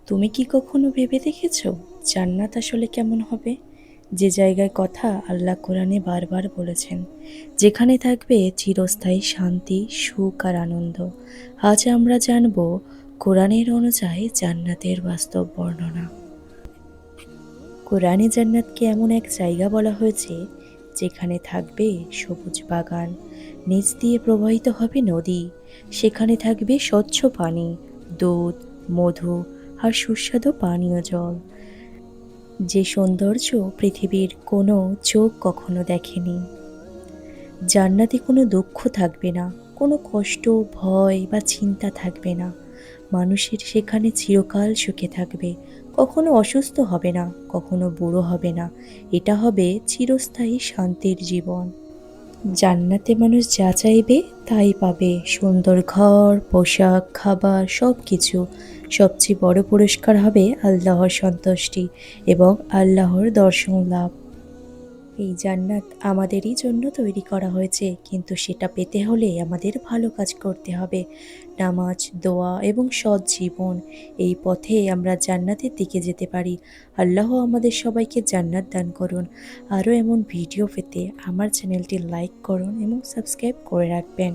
তুমি কি কখনো ভেবে দেখেছো জান্নাত আসলে কেমন হবে? যে জায়গায় কথা আল্লাহ কোরআনে বারবার বলেছেন, যেখানে থাকবে চিরস্থায়ী শান্তি, সুখ আর আনন্দ। আজ আমরা জানব কোরআনের অনুযায়ী জান্নাতের বাস্তব বর্ণনা। কোরআনে জান্নাতকে এমন এক জায়গা বলা হয়েছে যেখানে থাকবে সবুজ বাগান, নিচ দিয়ে প্রবাহিত হবে নদী, সেখানে থাকবে স্বচ্ছ পানি, দুধ, মধু আর সুস্বাদু পানীয় জল। যে সৌন্দর্য পৃথিবীর কোনো চোখ কখনো দেখেনি। জান্নাতে কোনো দুঃখ থাকবে না, কোনো কষ্ট, ভয় বা চিন্তা থাকবে না। মানুষের সেখানে চিরকাল সুখে থাকবে, কখনো অসুস্থ হবে না, কখনো বুড়ো হবে না। এটা হবে চিরস্থায়ী শান্তির জীবন। জান্নাতে মানুষ যা চাইবে তাই পাবে, সুন্দর ঘর, পোশাক, খাবার, সব কিছু। সবচেয়ে বড় পুরস্কার হবে আল্লাহর সন্তুষ্টি এবং আল্লাহর দর্শন লাভ। এই জান্নাত আমাদেরই জন্য তৈরি করা হয়েছে, কিন্তু সেটা পেতে হলে আমাদের ভালো কাজ করতে হবে। নামাজ, দোয়া এবং সৎ জীবন, এই পথে আমরা জান্নাতের দিকে যেতে পারি। আল্লাহ আমাদের সবাইকে জান্নাত দান করুন। আরও এমন ভিডিও পেতে আমার চ্যানেলটি লাইক করুন এবং সাবস্ক্রাইব করে রাখবেন।